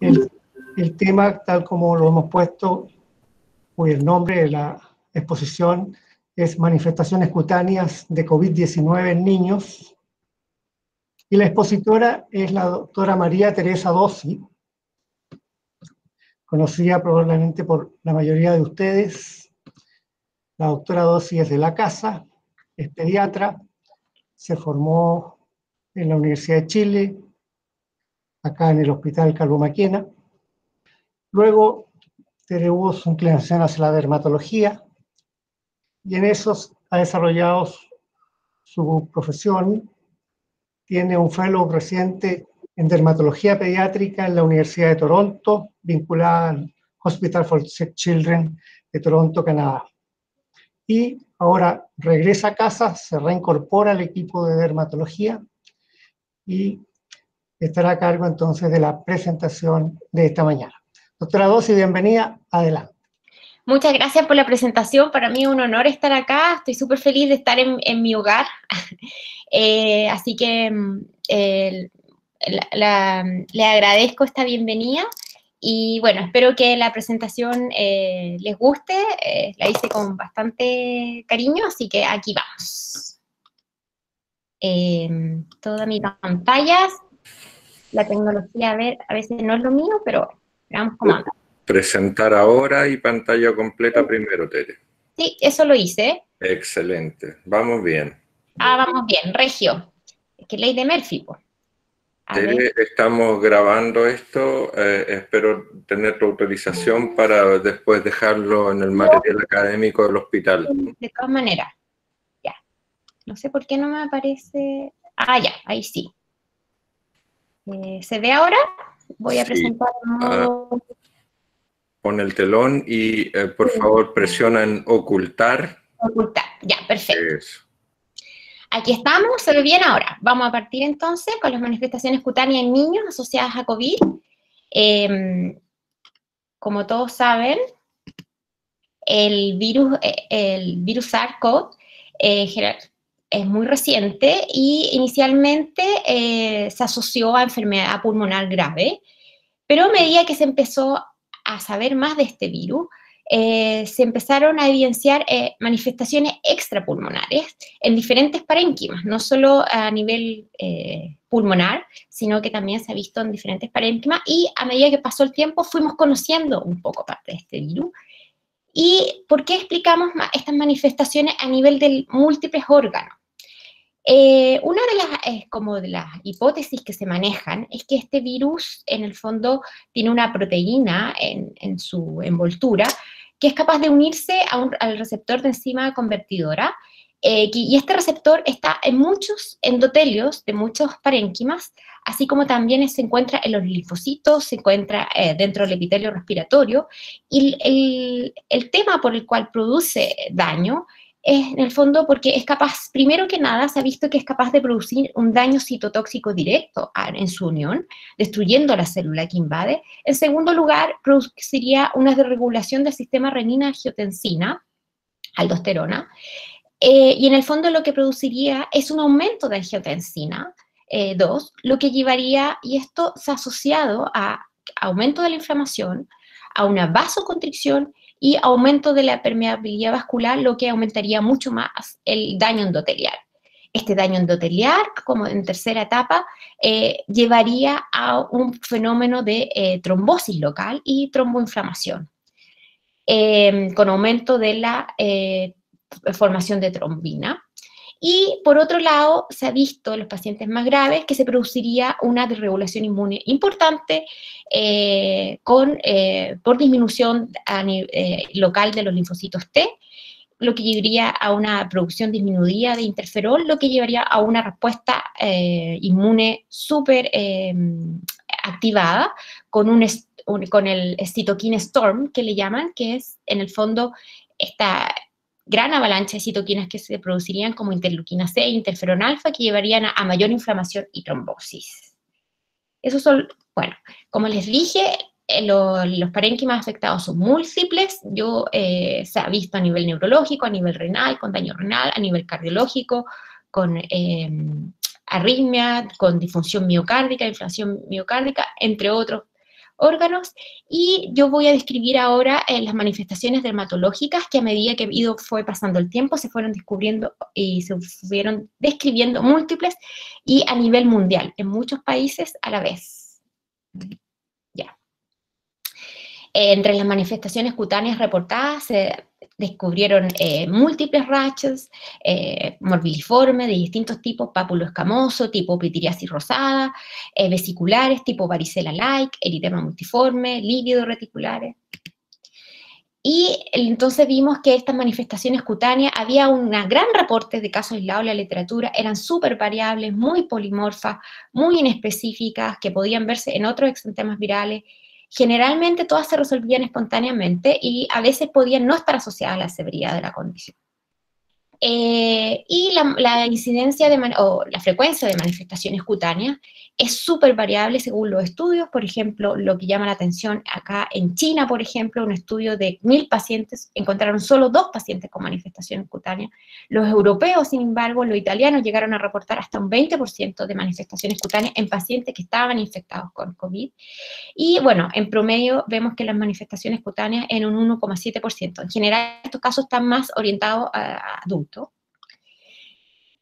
El tema, tal como lo hemos puesto, hoy el nombre de la exposición es Manifestaciones cutáneas de COVID-19 en niños, y la expositora es la doctora María Teresa Dossi, conocida probablemente por la mayoría de ustedes. La doctora Dossi es de la casa, es pediatra, se formó en la Universidad de Chile, acá en el Hospital Calvo Maquena. Luego derivó su inclinación hacia la dermatología y en eso ha desarrollado su profesión. Tiene un fellow reciente en dermatología pediátrica en la Universidad de Toronto, vinculada al Hospital for Sick Children de Toronto, Canadá. Y ahora regresa a casa, se reincorpora al equipo de dermatología y estará a cargo entonces de la presentación de esta mañana. Doctora Dossi, bienvenida, adelante. Muchas gracias por la presentación, para mí es un honor estar acá, estoy súper feliz de estar en mi hogar, así que le agradezco esta bienvenida y bueno, espero que la presentación les guste, la hice con bastante cariño, así que aquí vamos. Toda mi pantalla, la tecnología a veces no es lo mío, pero veamos cómo anda. Presentar ahora y pantalla completa primero, Tere. Sí, eso lo hice. Excelente, vamos bien. Vamos bien, Regio. Es que ley de Murphy, pues. Tere, estamos grabando esto, espero tener tu autorización para después dejarlo en el material académico del hospital. De todas maneras, ya. No sé por qué no me aparece... ya, ahí sí. ¿Se ve ahora? Voy a presentar en modo... Pon el telón y por favor presiona en ocultar. Ocultar, ya, perfecto. Eso. Aquí estamos, se ve bien ahora. Vamos a partir entonces con las manifestaciones cutáneas en niños asociadas a COVID. Como todos saben, el virus SARS-CoV es muy reciente y inicialmente se asoció a enfermedad pulmonar grave, pero a medida que se empezó a saber más de este virus, se empezaron a evidenciar manifestaciones extrapulmonares en diferentes parénquimas, no solo a nivel pulmonar, sino que también se ha visto en diferentes parénquimas, y a medida que pasó el tiempo fuimos conociendo un poco parte de este virus. ¿Y por qué explicamos estas manifestaciones a nivel de múltiples órganos? Una de las hipótesis que se manejan es que este virus, en el fondo, tiene una proteína en su envoltura que es capaz de unirse al receptor de enzima convertidora, y este receptor está en muchos endotelios de muchos parénquimas, así como también se encuentra en los linfocitos, se encuentra dentro del epitelio respiratorio, y el tema por el cual produce daño es, en el fondo, porque es capaz, primero que nada, se ha visto que es capaz de producir un daño citotóxico directo en su unión, destruyendo la célula que invade. En segundo lugar, produciría una desregulación del sistema renina-angiotensina, aldosterona, y en el fondo lo que produciría es un aumento de angiotensina 2, lo que llevaría, y esto se ha asociado a aumento de la inflamación, a una vasoconstricción y aumento de la permeabilidad vascular, lo que aumentaría mucho más el daño endotelial. Este daño endotelial, como en tercera etapa, llevaría a un fenómeno de trombosis local y tromboinflamación, con aumento de la formación de trombina. Y por otro lado, se ha visto en los pacientes más graves que se produciría una desregulación inmune importante por disminución local de los linfocitos T, lo que llevaría a una producción disminuida de interferón, lo que llevaría a una respuesta inmune súper activada con el cytokine storm, que le llaman, que es en el fondo esta gran avalancha de citoquinas que se producirían como interleuquina C e interferón alfa, que llevarían a mayor inflamación y trombosis. Esos son, bueno, como les dije, los parénquimas afectados son múltiples. Se ha visto a nivel neurológico, a nivel renal, con daño renal, a nivel cardiológico, con arritmia, con disfunción miocárdica, inflamación miocárdica, entre otros órganos, y yo voy a describir ahora las manifestaciones dermatológicas que a medida que fue pasando el tiempo se fueron descubriendo y se fueron describiendo múltiples y a nivel mundial, en muchos países a la vez. Ya. Entre las manifestaciones cutáneas reportadas se descubrieron múltiples rachas, morbilliforme de distintos tipos, pápulo escamoso, tipo pitiriasis rosada, vesiculares, tipo varicela-like, eritema multiforme, lívido reticulares. Y entonces vimos que estas manifestaciones cutáneas, había un gran reporte de casos aislados en la literatura, eran súper variables, muy polimorfas, muy inespecíficas, que podían verse en otros exantemas virales. Generalmente todas se resolvían espontáneamente y a veces podían no estar asociadas a la severidad de la condición. Y la incidencia o la frecuencia de manifestaciones cutáneas es súper variable según los estudios. Por ejemplo, lo que llama la atención acá en China, por ejemplo, un estudio de 1000 pacientes, encontraron solo 2 pacientes con manifestaciones cutáneas. Los europeos, sin embargo, los italianos llegaron a reportar hasta un 20% de manifestaciones cutáneas en pacientes que estaban infectados con COVID. Y bueno, en promedio vemos que las manifestaciones cutáneas en un 1,7%. En general, estos casos están más orientados a adultos.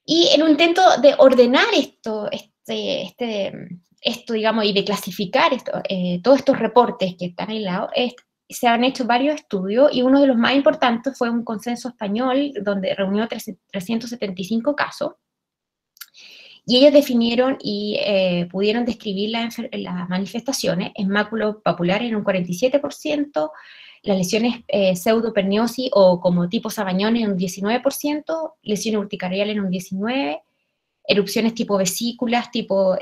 Y en un intento de ordenar esto, digamos, y de clasificar todos estos reportes que están aislados, se han hecho varios estudios, y uno de los más importantes fue un consenso español donde reunió 375 casos. Y ellos definieron y pudieron describir las manifestaciones en máculo papular en un 47%, las lesiones pseudoperniosis o como tipo Sabañones en un 19%, lesiones urticariales en un 19%, erupciones tipo vesículas, tipo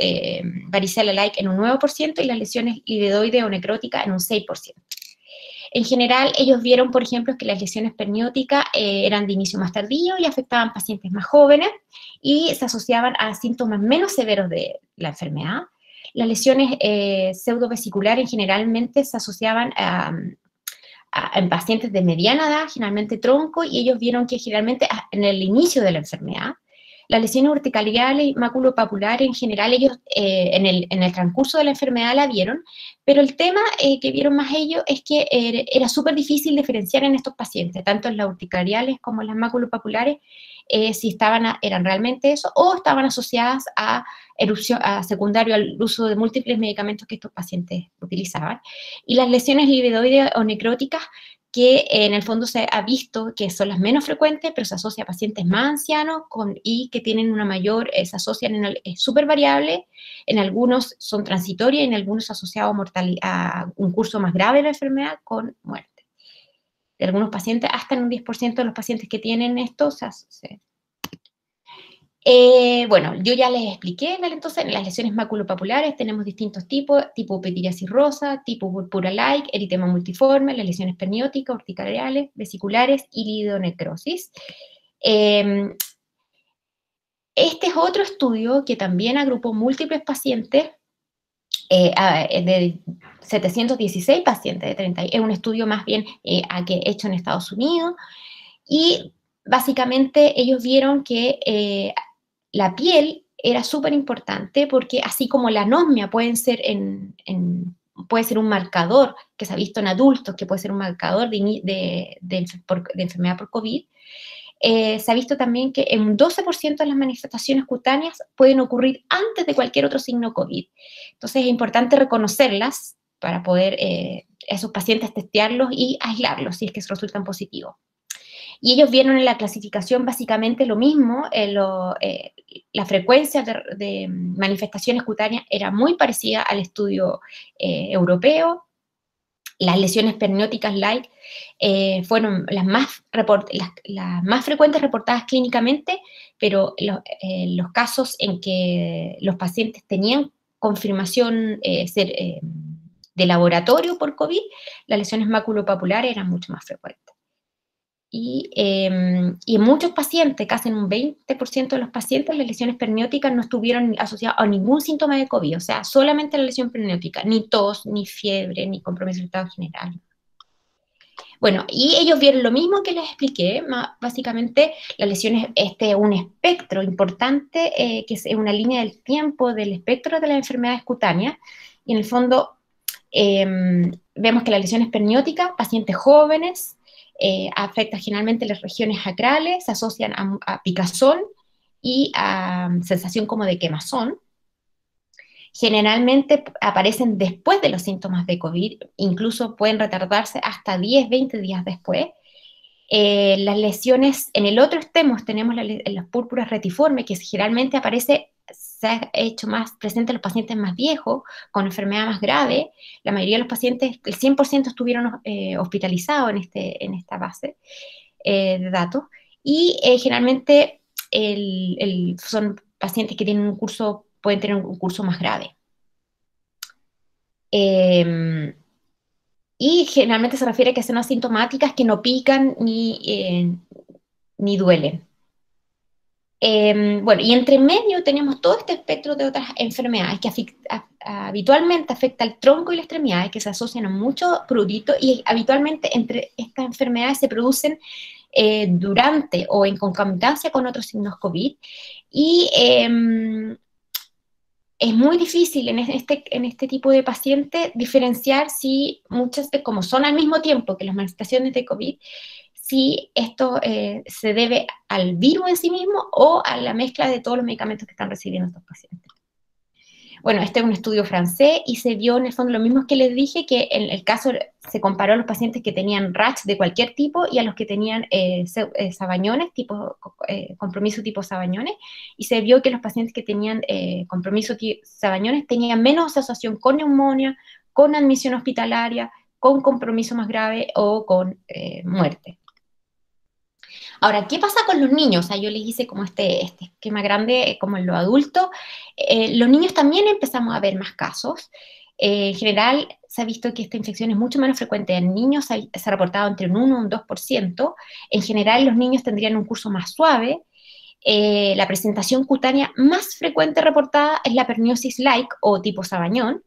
varicela-like en un 9%, y las lesiones livedoides o necróticas en un 6%. En general, ellos vieron, por ejemplo, que las lesiones pernióticas eran de inicio más tardío y afectaban pacientes más jóvenes y se asociaban a síntomas menos severos de la enfermedad. Las lesiones pseudovesiculares generalmente se asociaban en pacientes de mediana edad, generalmente tronco, y ellos vieron que generalmente en el inicio de la enfermedad. Las lesiones urticariales y maculopapular en general ellos en el transcurso de la enfermedad la vieron, pero el tema que vieron más ellos es que era súper difícil diferenciar en estos pacientes, tanto en las urticariales como en las maculopapulares, si eran realmente eso o estaban asociadas a erupción, secundario al uso de múltiples medicamentos que estos pacientes utilizaban. Y las lesiones livedoides o necróticas, que en el fondo se ha visto que son las menos frecuentes, pero se asocia a pacientes más ancianos y que tienen una mayor, se asocian, es súper variable, en algunos son transitorias y en algunos asociados a un curso más grave de la enfermedad con muerte. De algunos pacientes, hasta en un 10% de los pacientes que tienen esto se asocia. Bueno, yo ya les expliqué, ¿vale? Entonces, en las lesiones maculopapulares tenemos distintos tipos, tipo pitiriasis rosa, tipo purpura-like, eritema multiforme, las lesiones pernióticas, urticariales, vesiculares y lividonecrosis. Este es otro estudio que también agrupó múltiples pacientes, de 716 pacientes de 30, es un estudio más bien hecho en Estados Unidos, y básicamente ellos vieron que la piel era súper importante porque así como la anosmia puede ser un marcador que se ha visto en adultos, que puede ser un marcador de enfermedad por COVID, se ha visto también que en un 12% de las manifestaciones cutáneas pueden ocurrir antes de cualquier otro signo COVID. Entonces es importante reconocerlas para poder esos pacientes testearlos y aislarlos si es que resultan positivos. Y ellos vieron en la clasificación básicamente lo mismo, la frecuencia de manifestaciones cutáneas era muy parecida al estudio europeo. Las lesiones pernióticas light fueron las más frecuentes reportadas clínicamente, pero los casos en que los pacientes tenían confirmación de laboratorio por COVID, las lesiones maculopapulares eran mucho más frecuentes. Y en muchos pacientes, casi en un 20% de los pacientes, las lesiones pernióticas no estuvieron asociadas a ningún síntoma de COVID, o sea, solamente la lesión perniótica, ni tos, ni fiebre, ni compromiso del estado general. Bueno, y ellos vieron lo mismo que les expliqué, básicamente las lesiones, es un espectro importante, que es una línea del tiempo del espectro de las enfermedades cutáneas, y en el fondo Vemos que las lesiones pernióticas, pacientes jóvenes, afectan generalmente las regiones acrales, se asocian a picazón y a sensación como de quemazón. Generalmente aparecen después de los síntomas de COVID, incluso pueden retardarse hasta 10, 20 días después. Las lesiones, en el otro extremo tenemos las púrpuras retiformes, que generalmente se ha hecho más presente en los pacientes más viejos, con enfermedad más grave. La mayoría de los pacientes, el 100% estuvieron hospitalizados en esta base de datos. Y generalmente son pacientes que pueden tener un curso más grave. Y generalmente se refiere a que son asintomáticas, que no pican ni duelen. Bueno, y entre medio tenemos todo este espectro de otras enfermedades que habitualmente afecta al tronco y las extremidades, que se asocian a mucho prurito, y habitualmente entre estas enfermedades se producen durante o en concomitancia con otros signos COVID. Y es muy difícil en este tipo de pacientes diferenciar si como son al mismo tiempo que las manifestaciones de COVID, si esto se debe al virus en sí mismo o a la mezcla de todos los medicamentos que están recibiendo estos pacientes. Bueno, este es un estudio francés y se vio en el fondo lo mismo que les dije, que en el caso se comparó a los pacientes que tenían RAS de cualquier tipo y a los que tenían sabañones, compromiso tipo sabañones, y se vio que los pacientes que tenían compromiso sabañones tenían menos asociación con neumonía, con admisión hospitalaria, con compromiso más grave o con muerte. Ahora, ¿qué pasa con los niños? O sea, yo les hice como este esquema grande, como en los adultos. Los niños también empezamos a ver más casos. En general, se ha visto que esta infección es mucho menos frecuente en niños, se ha reportado entre un 1 y un 2%. En general, los niños tendrían un curso más suave. La presentación cutánea más frecuente reportada es la perniosis like o tipo sabañón.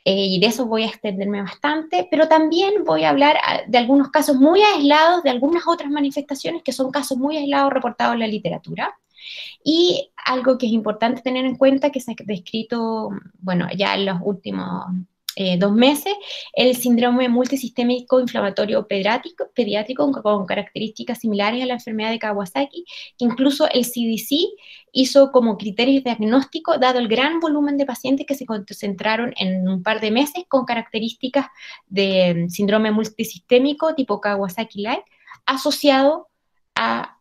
Y de eso voy a extenderme bastante, pero también voy a hablar de algunos casos muy aislados, de algunas otras manifestaciones que son casos muy aislados reportados en la literatura. Y algo que es importante tener en cuenta, que se ha descrito, bueno, ya en los últimos 2 meses, el síndrome multisistémico inflamatorio pediátrico con características similares a la enfermedad de Kawasaki, que incluso el CDC hizo como criterio diagnóstico, dado el gran volumen de pacientes que se concentraron en un par de meses con características de síndrome multisistémico tipo Kawasaki-like, asociado a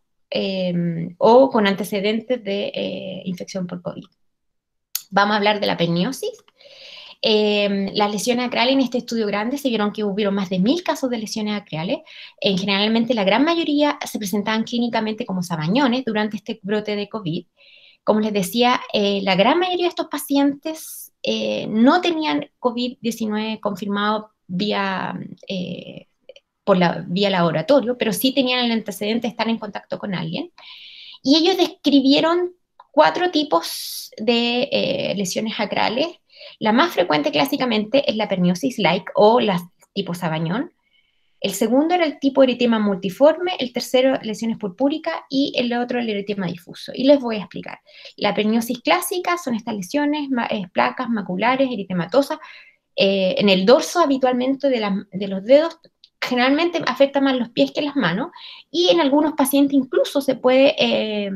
o con antecedentes de infección por COVID. Vamos a hablar de la perniosis. Las lesiones acrales en este estudio grande se vieron que hubieron más de 1000 casos de lesiones acrales. Generalmente la gran mayoría se presentaban clínicamente como sabañones durante este brote de COVID. Como les decía, la gran mayoría de estos pacientes no tenían COVID-19 confirmado por la vía laboratorio, pero sí tenían el antecedente de estar en contacto con alguien. Y ellos describieron 4 tipos de lesiones acrales. La más frecuente clásicamente es la perniosis like o la tipo sabañón. El segundo era el tipo eritema multiforme, el tercero lesiones purpúricas y el otro el eritema difuso. Y les voy a explicar. La perniosis clásica son estas lesiones, placas maculares, eritematosas, en el dorso habitualmente de los dedos. Generalmente afecta más los pies que las manos, y en algunos pacientes incluso se puede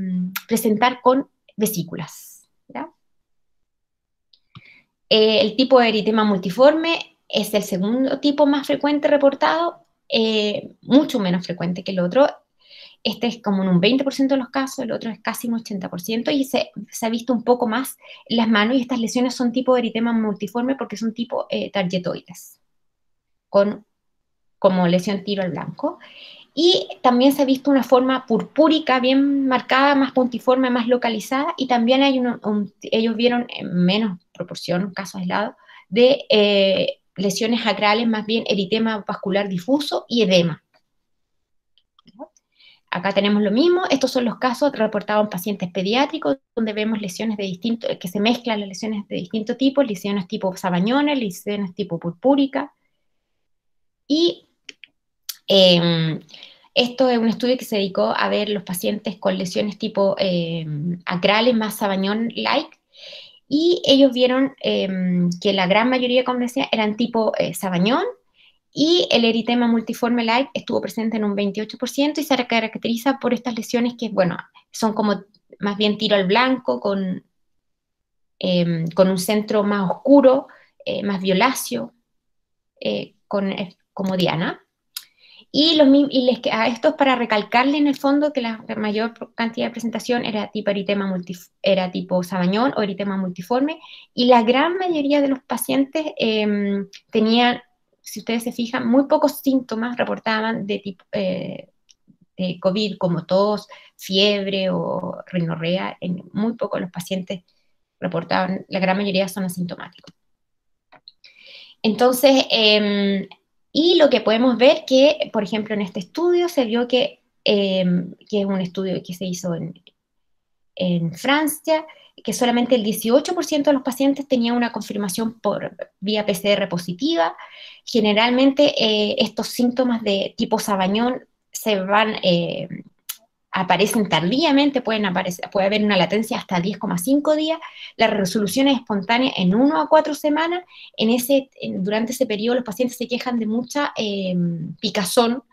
presentar con vesículas, ¿ya? El tipo de eritema multiforme es el segundo tipo más frecuente reportado, mucho menos frecuente que el otro. Este es como en un 20% de los casos, el otro es casi un 80%, y se ha visto un poco más en las manos, y estas lesiones son tipo de eritema multiforme porque son tipo targetoides, como lesión tiro al blanco. Y también se ha visto una forma purpúrica bien marcada, más puntiforme, más localizada, y también hay ellos vieron en menos proporción, casos aislados, de lesiones acrales, más bien eritema vascular difuso y edema. Acá tenemos lo mismo. Estos son los casos reportados en pacientes pediátricos, donde vemos lesiones que se mezclan las lesiones de distintos tipos, lesiones tipo sabañones, lesiones tipo purpúrica. Y esto es un estudio que se dedicó a ver los pacientes con lesiones tipo acrales más sabañón-like, y ellos vieron que la gran mayoría, como decía, eran tipo Sabañón, y el eritema multiforme light estuvo presente en un 28% y se caracteriza por estas lesiones que, bueno, son como más bien tiro al blanco, con un centro más oscuro, más violáceo, como Diana. Y a esto es para recalcarle en el fondo que la mayor cantidad de presentación era tipo era tipo Sabañón o eritema multiforme, y la gran mayoría de los pacientes tenían, si ustedes se fijan, muy pocos síntomas reportaban de tipo de COVID, como tos, fiebre o rinorrea. Muy pocos los pacientes reportaban, la gran mayoría son asintomáticos. Entonces, y lo que podemos ver que, por ejemplo, en este estudio se vio que es un estudio que se hizo en Francia, que solamente el 18% de los pacientes tenían una confirmación por vía PCR positiva. Generalmente estos síntomas de tipo Sabañón aparecen tardíamente, puede haber una latencia hasta 10,5 días, la resolución es espontánea en 1 a 4 semanas. Durante ese periodo los pacientes se quejan de mucha picazón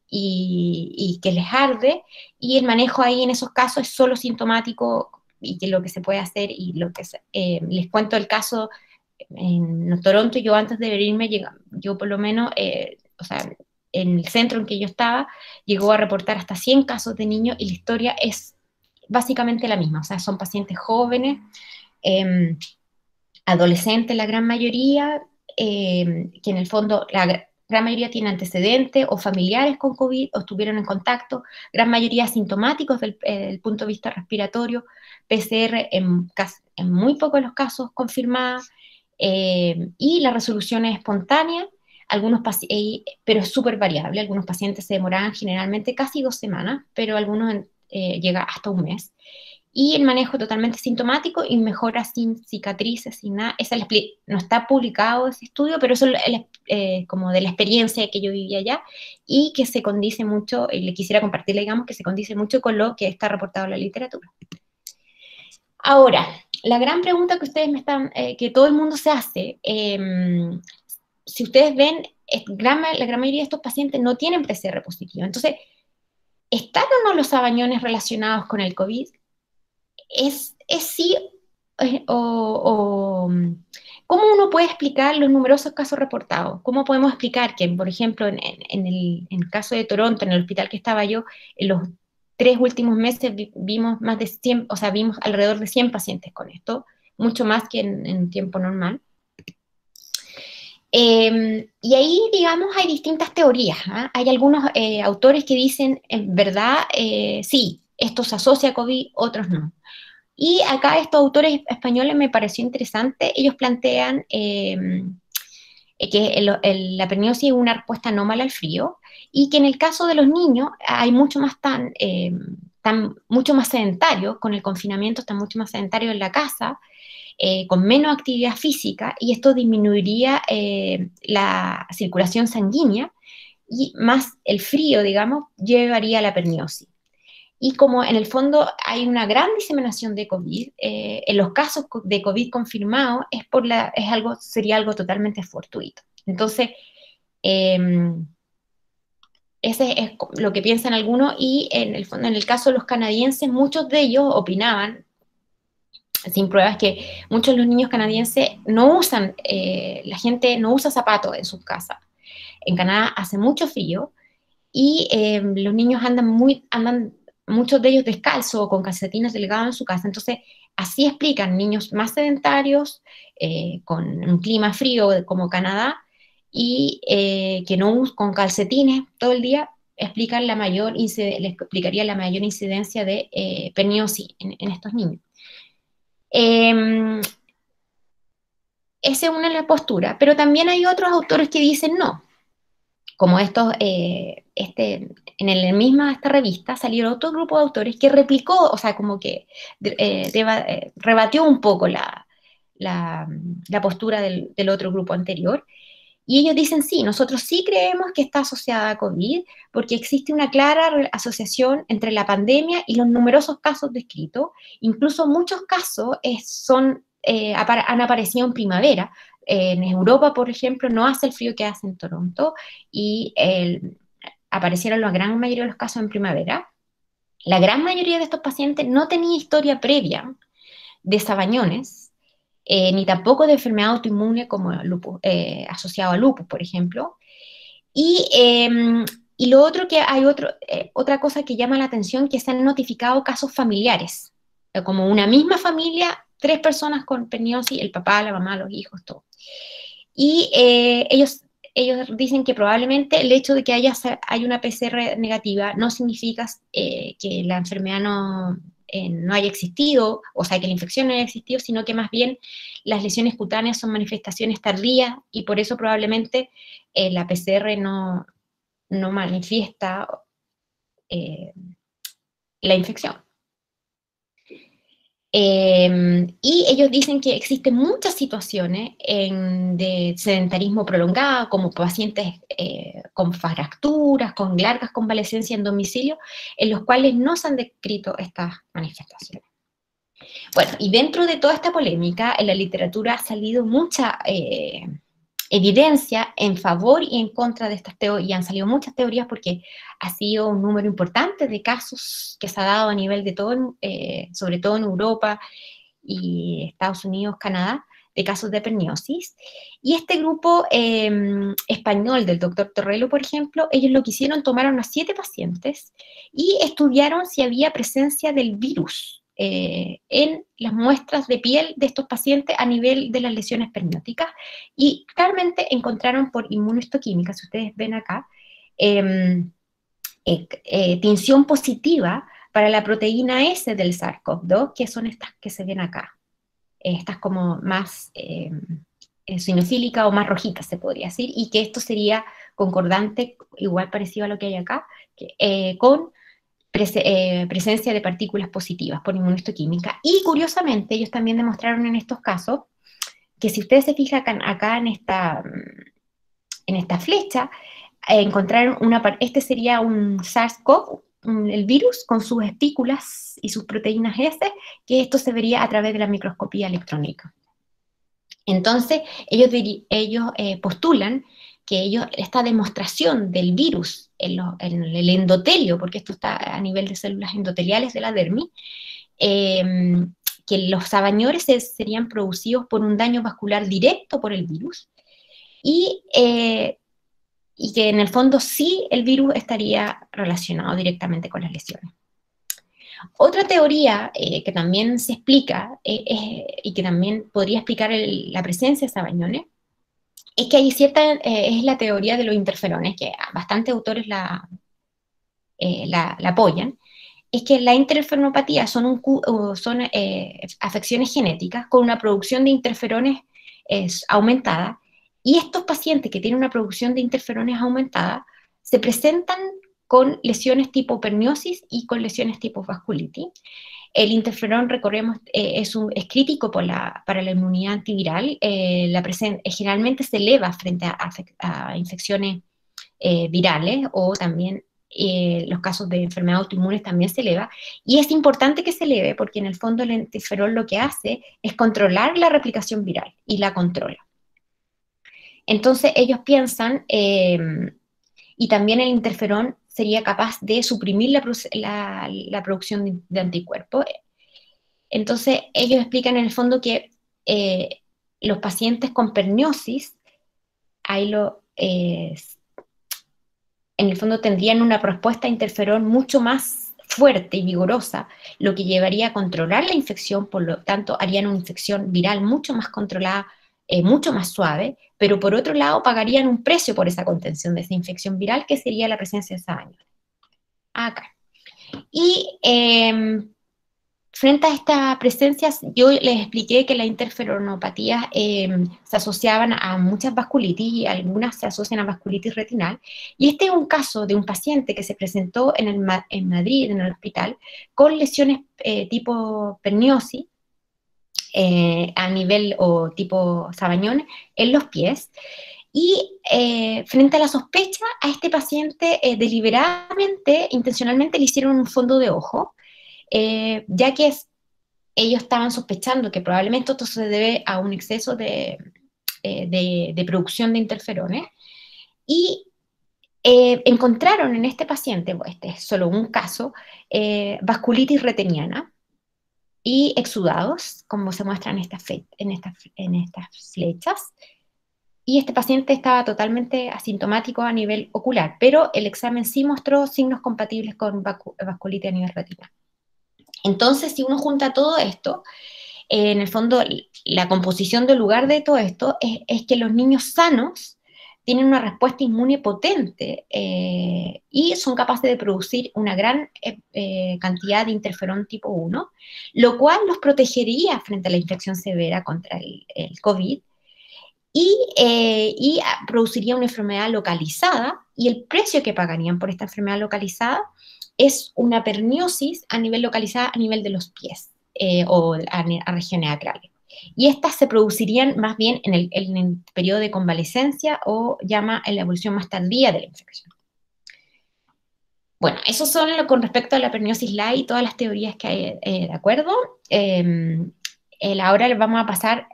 y que les arde, y el manejo ahí en esos casos es solo sintomático, y que lo que se puede hacer, y les cuento el caso en Toronto. Yo antes de venirme, yo por lo menos, o sea, en el centro en que yo estaba, llegó a reportar hasta 100 casos de niños, y la historia es básicamente la misma. O sea, son pacientes jóvenes, adolescentes la gran mayoría, que en el fondo la gran mayoría tiene antecedentes o familiares con COVID o estuvieron en contacto, gran mayoría asintomáticos desde el punto de vista respiratorio, PCR en muy pocos de los casos confirmada, y la resolución es espontánea, pero es súper variable. Algunos pacientes se demoraban generalmente casi 2 semanas, pero algunos llega hasta un mes. Y el manejo totalmente sintomático y mejora sin cicatrices, sin nada. No está publicado ese estudio, pero eso es como de la experiencia que yo vivía allá, y que se condice mucho, y le quisiera compartirle, digamos, que se condice mucho con lo que está reportado en la literatura. Ahora, la gran pregunta que ustedes que todo el mundo se hace, si ustedes ven, la gran mayoría de estos pacientes no tienen PCR positivo. Entonces, ¿están o no los sabañones relacionados con el COVID? ¿Es sí ¿cómo uno puede explicar los numerosos casos reportados? ¿Cómo podemos explicar que, por ejemplo, en el caso de Toronto, en el hospital que estaba yo, en los 3 últimos meses vimos más de 100, o sea, vimos alrededor de 100 pacientes con esto, mucho más que en tiempo normal? Y ahí, digamos, hay distintas teorías, ¿eh? Hay algunos autores que dicen, en verdad, sí, esto se asocia a COVID, otros no. Y acá estos autores españoles me pareció interesante. Ellos plantean que la periosis es una respuesta anómala al frío, y que en el caso de los niños hay mucho más mucho más sedentarios, con el confinamiento están mucho más sedentarios en la casa, con menos actividad física, y esto disminuiría la circulación sanguínea, y más el frío, digamos, llevaría a la periosis. Y como en el fondo hay una gran diseminación de COVID, en los casos de COVID confirmados sería algo totalmente fortuito. Entonces, ese es lo que piensan algunos, y en el fondo, en el caso de los canadienses, muchos de ellos opinaban, sin pruebas, que muchos de los niños canadienses no usan, la gente no usa zapatos en sus casas. En Canadá hace mucho frío, y los niños andan muchos de ellos descalzos o con calcetines delgados en su casa. Entonces, así explican niños más sedentarios, con un clima frío como Canadá, y que no con calcetines todo el día, les explicaría la mayor incidencia de periosis en estos niños. Esa es una de las posturas, pero también hay otros autores que dicen no. Como esta revista salió otro grupo de autores que replicó, o sea, como que rebatió un poco la postura del otro grupo anterior, y ellos dicen sí, nosotros sí creemos que está asociada a COVID, porque existe una clara asociación entre la pandemia y los numerosos casos descritos. Incluso muchos casos son han aparecido en primavera. En Europa, por ejemplo, no hace el frío que hace en Toronto, y aparecieron la gran mayoría de los casos en primavera. La gran mayoría de estos pacientes no tenía historia previa de sabañones, ni tampoco de enfermedad autoinmune como lupus, asociado a lupus, por ejemplo. Y lo otro que hay otra cosa que llama la atención, que se han notificado casos familiares, como una misma familia, 3 personas con perniosis, el papá, la mamá, los hijos, todo. Y ellos dicen que probablemente el hecho de que haya una PCR negativa no significa que la enfermedad no haya existido, o sea, que la infección no haya existido, sino que más bien las lesiones cutáneas son manifestaciones tardías, y por eso probablemente la PCR no manifiesta la infección. Y ellos dicen que existen muchas situaciones de sedentarismo prolongado, como pacientes con fracturas, con largas convalecencias en domicilio, en los cuales no se han descrito estas manifestaciones. Bueno, y dentro de toda esta polémica, en la literatura ha salido mucha evidencia en favor y en contra de estas teorías, y han salido muchas teorías porque ha sido un número importante de casos que se ha dado a nivel de todo, sobre todo en Europa y Estados Unidos, Canadá, de casos de perniosis. Y este grupo español del doctor Torrello, por ejemplo, ellos lo que hicieron, tomaron a 7 pacientes y estudiaron si había presencia del virus en las muestras de piel de estos pacientes a nivel de las lesiones pernióticas, y claramente encontraron por inmunohistoquímica, si ustedes ven acá, tinción positiva para la proteína S del SARS-CoV-2, que son estas que se ven acá, estas como más eosinofílicas o más rojitas, se podría decir, y que esto sería concordante, igual parecido a lo que hay acá, con presencia de partículas positivas por inmunohistoquímica. Y curiosamente, ellos también demostraron en estos casos que si ustedes se fijan acá en esta flecha, encontraron este sería un SARS-CoV, el virus, con sus espículas y sus proteínas S, que esto se vería a través de la microscopía electrónica. Entonces, ellos postulan que esta demostración del virus en el endotelio, porque esto está a nivel de células endoteliales de la dermis, que los sabañores serían producidos por un daño vascular directo por el virus, y que en el fondo sí el virus estaría relacionado directamente con las lesiones. Otra teoría que también se explica, y que también podría explicar la presencia de sabañones, es que hay es la teoría de los interferones, que bastantes autores la apoyan. Es que la interferonopatía son afecciones genéticas con una producción de interferones aumentada, y estos pacientes que tienen una producción de interferones aumentada se presentan con lesiones tipo perniosis y con lesiones tipo vasculitis. El interferón, recordemos, es crítico para la inmunidad antiviral. Generalmente se eleva frente a infecciones virales, o también los casos de enfermedades autoinmunes también se eleva, y es importante que se eleve porque en el fondo el interferón lo que hace es controlar la replicación viral, y la controla. Entonces ellos piensan, y también el interferón sería capaz de suprimir la producción de anticuerpos. Entonces ellos explican en el fondo que los pacientes con perniosis, en el fondo tendrían una respuesta a interferón mucho más fuerte y vigorosa, lo que llevaría a controlar la infección, por lo tanto harían una infección viral mucho más controlada, mucho más suave, pero por otro lado pagarían un precio por esa contención de esa infección viral, que sería la presencia de sabañones. Acá. Y frente a estas presencias, yo les expliqué que las interferonopatías se asociaban a muchas vasculitis, y algunas se asocian a vasculitis retinal. Y este es un caso de un paciente que se presentó en Madrid, en el hospital, con lesiones tipo perniosis, a nivel o tipo sabañones en los pies. Y frente a la sospecha, a este paciente deliberadamente, intencionalmente le hicieron un fondo de ojo, ya que ellos estaban sospechando que probablemente esto se debe a un exceso de producción de interferones, y encontraron en este paciente, este es solo un caso, vasculitis retiniana y exudados, como se muestran en estas flechas, y este paciente estaba totalmente asintomático a nivel ocular, pero el examen sí mostró signos compatibles con vasculitis a nivel retinal. Entonces, si uno junta todo esto, en el fondo, la composición del lugar de todo esto es que los niños sanos tienen una respuesta inmune potente y son capaces de producir una gran cantidad de interferón tipo 1, lo cual los protegería frente a la infección severa contra el COVID, y produciría una enfermedad localizada, y el precio que pagarían por esta enfermedad localizada es una perniosis a nivel localizada a nivel de los pies o a regiones acrales. Y estas se producirían más bien en el periodo de convalecencia, o llama en la evolución más tardía de la infección. Bueno, eso son con respecto a la perniosis light y todas las teorías que hay de acuerdo. Ahora vamos a pasar,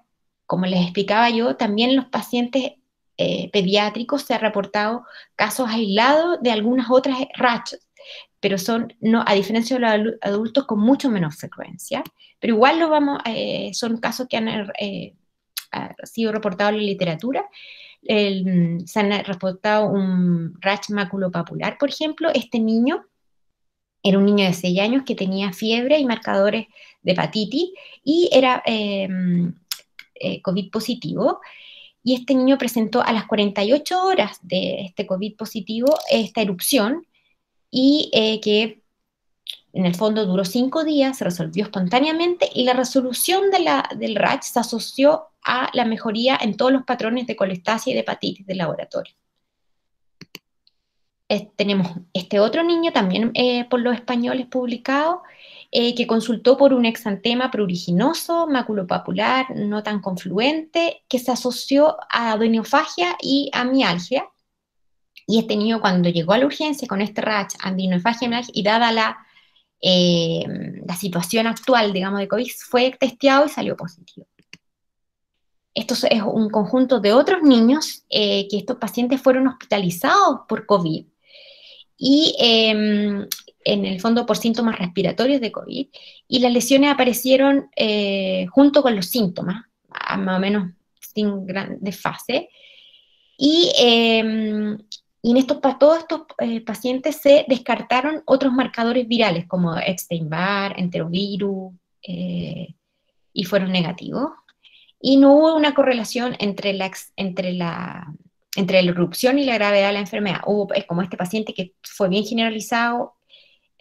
como les explicaba yo, también en los pacientes pediátricos se ha reportado casos aislados de algunas otras rachas, pero a diferencia de los adultos, con mucho menos frecuencia, pero igual son casos que han sido reportados en la literatura. Se han reportado un rash maculopapular, por ejemplo. Este niño era un niño de 6 años que tenía fiebre y marcadores de hepatitis, y era COVID positivo, y este niño presentó a las 48 horas de este COVID positivo esta erupción, y que en el fondo duró 5 días, se resolvió espontáneamente, y la resolución del rash se asoció a la mejoría en todos los patrones de colestasia y de hepatitis del laboratorio. Tenemos este otro niño, también por los españoles publicado, que consultó por un exantema pruriginoso, maculopapular, no tan confluente, que se asoció a adenofagia y a mialgia. Y este niño, cuando llegó a la urgencia con este rash, adenofagia y mialgia, y dada la situación actual, digamos, de COVID, fue testeado y salió positivo. Esto es un conjunto de otros niños que estos pacientes fueron hospitalizados por COVID, y en el fondo por síntomas respiratorios de COVID, y las lesiones aparecieron junto con los síntomas, más o menos sin gran desfase, y en todos estos pacientes se descartaron otros marcadores virales como Epstein-Barr, enterovirus, y fueron negativos, y no hubo una correlación entre la erupción y la gravedad de la enfermedad. Hubo, como este paciente que fue bien generalizado,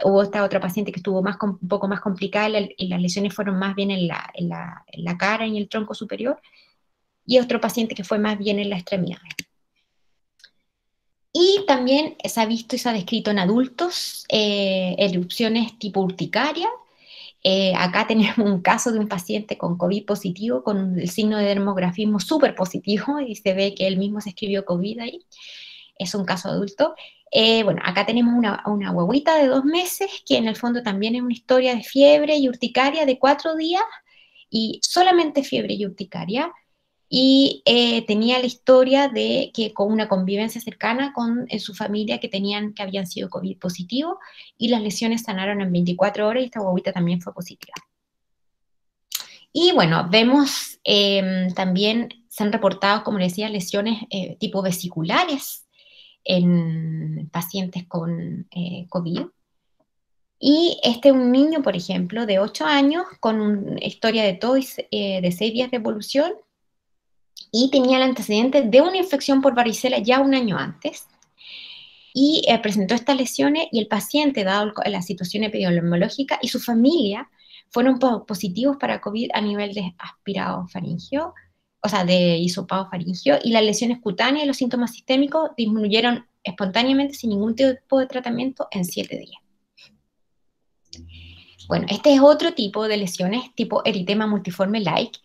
hubo esta otra paciente que estuvo un poco más complicada, y las lesiones fueron más bien en la cara y en el tronco superior, y otro paciente que fue más bien en la extremidad. Y también se ha visto y se ha descrito en adultos erupciones tipo urticaria. Acá tenemos un caso de un paciente con COVID positivo, con el signo de dermografismo súper positivo, y se ve que él mismo se escribió COVID ahí. Es un caso adulto. Bueno, acá tenemos una guaguita de 2 meses, que en el fondo también es una historia de fiebre y urticaria de 4 días, y solamente fiebre y urticaria, y tenía la historia de que con una convivencia cercana con su familia que habían sido COVID positivo, y las lesiones sanaron en 24 horas, y esta guaguita también fue positiva. Y bueno, vemos también se han reportado, como les decía, lesiones tipo vesiculares en pacientes con COVID. Y este es un niño, por ejemplo, de 8 años, con una historia de TOIS de 6 días de evolución, y tenía el antecedente de una infección por varicela ya 1 año antes, y presentó estas lesiones, y el paciente, dado la situación epidemiológica, y su familia fueron positivos para COVID a nivel de aspirado faringeo, o sea, de hisopado faringeo, y las lesiones cutáneas y los síntomas sistémicos disminuyeron espontáneamente sin ningún tipo de tratamiento en 7 días. Bueno, este es otro tipo de lesiones, tipo eritema multiforme like,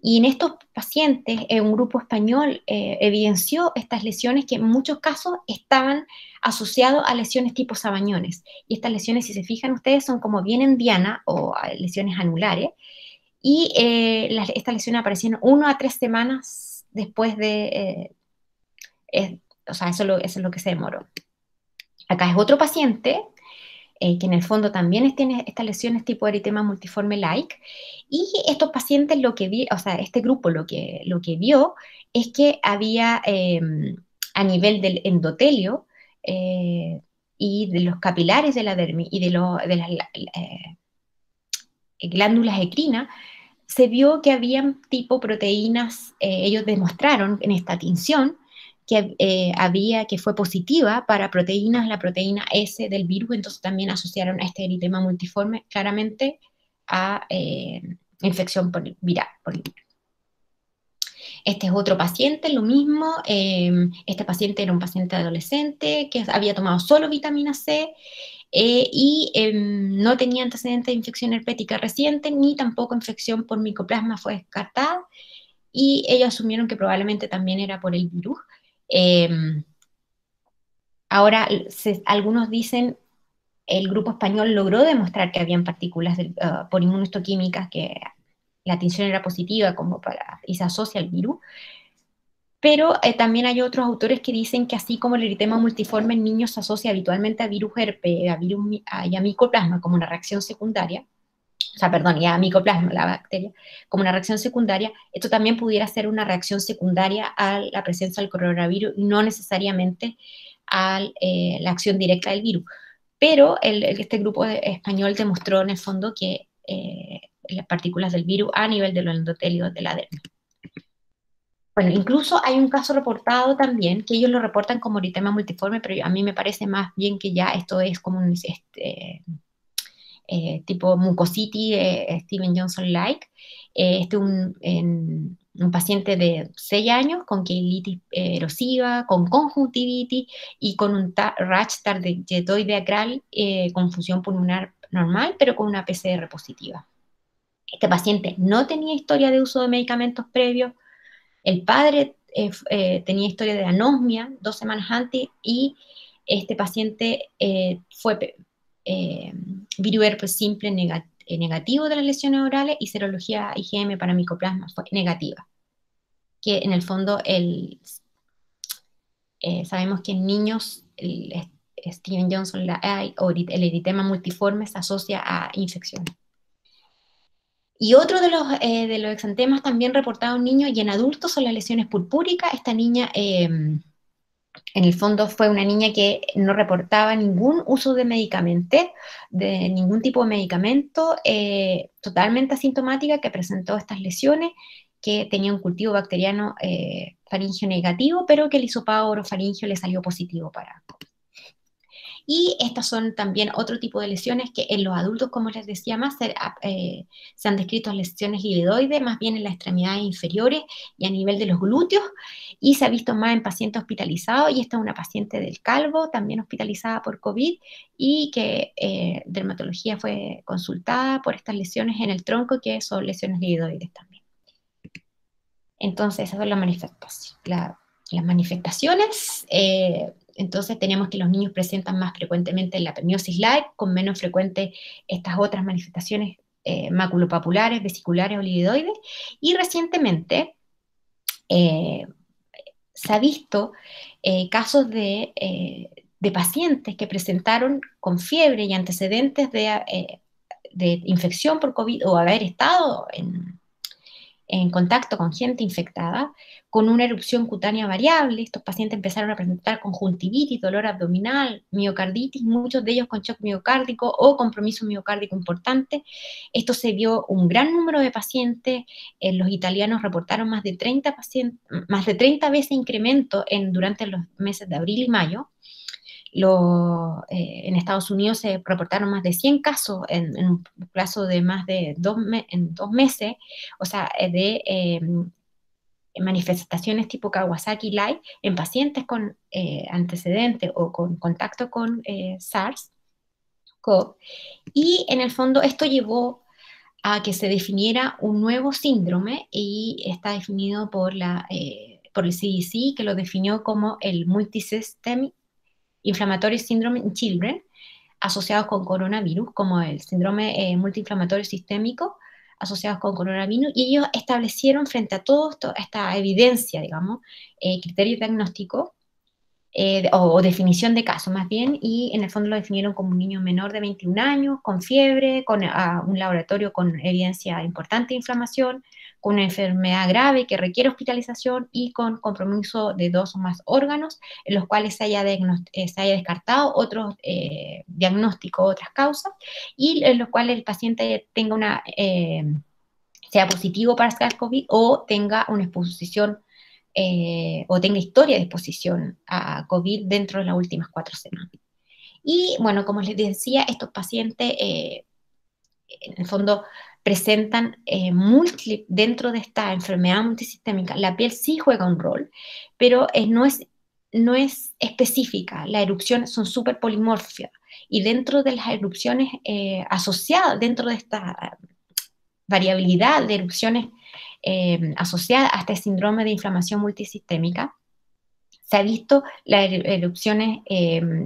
Y en estos pacientes, un grupo español evidenció estas lesiones que en muchos casos estaban asociados a lesiones tipo sabañones. Y estas lesiones, si se fijan ustedes, son como bien en diana o lesiones anulares. Y estas lesiones aparecieron 1 a 3 semanas después de... o sea, eso es lo que se demoró. Acá es otro paciente que en el fondo también tiene estas lesiones tipo eritema multiforme like, y estos pacientes este grupo lo que vio es que había a nivel del endotelio y de los capilares de la dermis y de las glándulas ecrinas, se vio que habían tipo proteínas, ellos demostraron en esta tinción que fue positiva para proteínas, la proteína S del virus, entonces también asociaron a este eritema multiforme claramente a infección viral. Este es otro paciente, lo mismo, este paciente era un paciente adolescente que había tomado solo vitamina C y no tenía antecedentes de infección herpética reciente, ni tampoco infección por micoplasma fue descartada, y ellos asumieron que probablemente también era por el virus. Ahora, algunos dicen, el grupo español logró demostrar que habían partículas por inmunohistoquímicas, que la tinción era positiva y se asocia al virus, pero también hay otros autores que dicen que así como el eritema multiforme en niños se asocia habitualmente a virus herpes y a micoplasma como una reacción secundaria, o sea, perdón, y a micoplasma, la bacteria, como una reacción secundaria, esto también pudiera ser una reacción secundaria a la presencia del coronavirus, no necesariamente a la acción directa del virus. Pero este grupo español demostró en el fondo que las partículas del virus a nivel de los endotelios de la dermis. Bueno, incluso hay un caso reportado también, que ellos lo reportan como eritema multiforme, pero a mí me parece más bien que ya esto es como un tipo mucositis, Steven Johnson-like. Un paciente de 6 años con queilitis erosiva, con conjuntivitis y con un rash targetoide acral con función pulmonar normal, pero con una PCR positiva. Este paciente no tenía historia de uso de medicamentos previos. El padre tenía historia de anosmia 2 semanas antes, y este paciente fue virus herpes simple negativo de las lesiones orales, y serología IgM para micoplasma fue negativa. Que en el fondo sabemos que en niños Steven Johnson o el eritema multiforme se asocia a infecciones. Y otro de los exantemas también reportados en niños y en adultos son las lesiones purpúricas. Esta niña, en el fondo, fue una niña que no reportaba ningún uso de medicamentos, de ningún tipo de medicamento, totalmente asintomática, que presentó estas lesiones, que tenía un cultivo bacteriano faríngeo negativo, pero que el hisopado orofaríngeo le salió positivo para COVID. Y estas son también otro tipo de lesiones que en los adultos, como les decía más, se han descrito lesiones livedoides, más bien en las extremidades inferiores y a nivel de los glúteos, y se ha visto más en pacientes hospitalizados, y esta es una paciente del Calvo, también hospitalizada por COVID, y que dermatología fue consultada por estas lesiones en el tronco, que son lesiones livedoides también. Entonces, esas son las manifestaciones. Entonces tenemos que los niños presentan más frecuentemente la permiosis light, con menos frecuente estas otras manifestaciones maculopapulares, vesiculares o livedoides. Y recientemente se ha visto casos de pacientes que presentaron con fiebre y antecedentes de infección por COVID o haber estado en contacto con gente infectada, con una erupción cutánea variable. Estos pacientes empezaron a presentar conjuntivitis, dolor abdominal, miocarditis, muchos de ellos con shock miocárdico o compromiso miocárdico importante. Esto se vio un gran número de pacientes. Los italianos reportaron más de 30 veces incremento durante los meses de abril y mayo. En Estados Unidos se reportaron más de 100 casos en un plazo de más de 2 meses, o sea, de manifestaciones tipo Kawasaki-like en pacientes con antecedentes o con contacto con SARS-CoV, y en el fondo esto llevó a que se definiera un nuevo síndrome, y está definido por el CDC, que lo definió como el Multisystem Inflammatory Syndrome in Children, asociados con coronavirus, como el síndrome multiinflamatorio sistémico asociados con coronavirus, y ellos establecieron frente a toda esta evidencia, digamos, criterios diagnósticos, o definición de caso más bien, y en el fondo lo definieron como un niño menor de 21 años, con fiebre, con un laboratorio con evidencia importante de inflamación, con una enfermedad grave que requiere hospitalización y con compromiso de 2 o más órganos, en los cuales se haya descartado otros diagnósticos, otras causas, y en los cuales el paciente tenga sea positivo para SARS-CoV o tenga una exposición o tenga historia de exposición a COVID dentro de las últimas 4 semanas. Y bueno, como les decía, estos pacientes en el fondo presentan dentro de esta enfermedad multisistémica. La piel sí juega un rol, pero no es específica. Las erupciones son súper polimórficas, y dentro de las erupciones asociadas, dentro de esta variabilidad de erupciones asociada a este síndrome de inflamación multisistémica, se ha visto las erupciones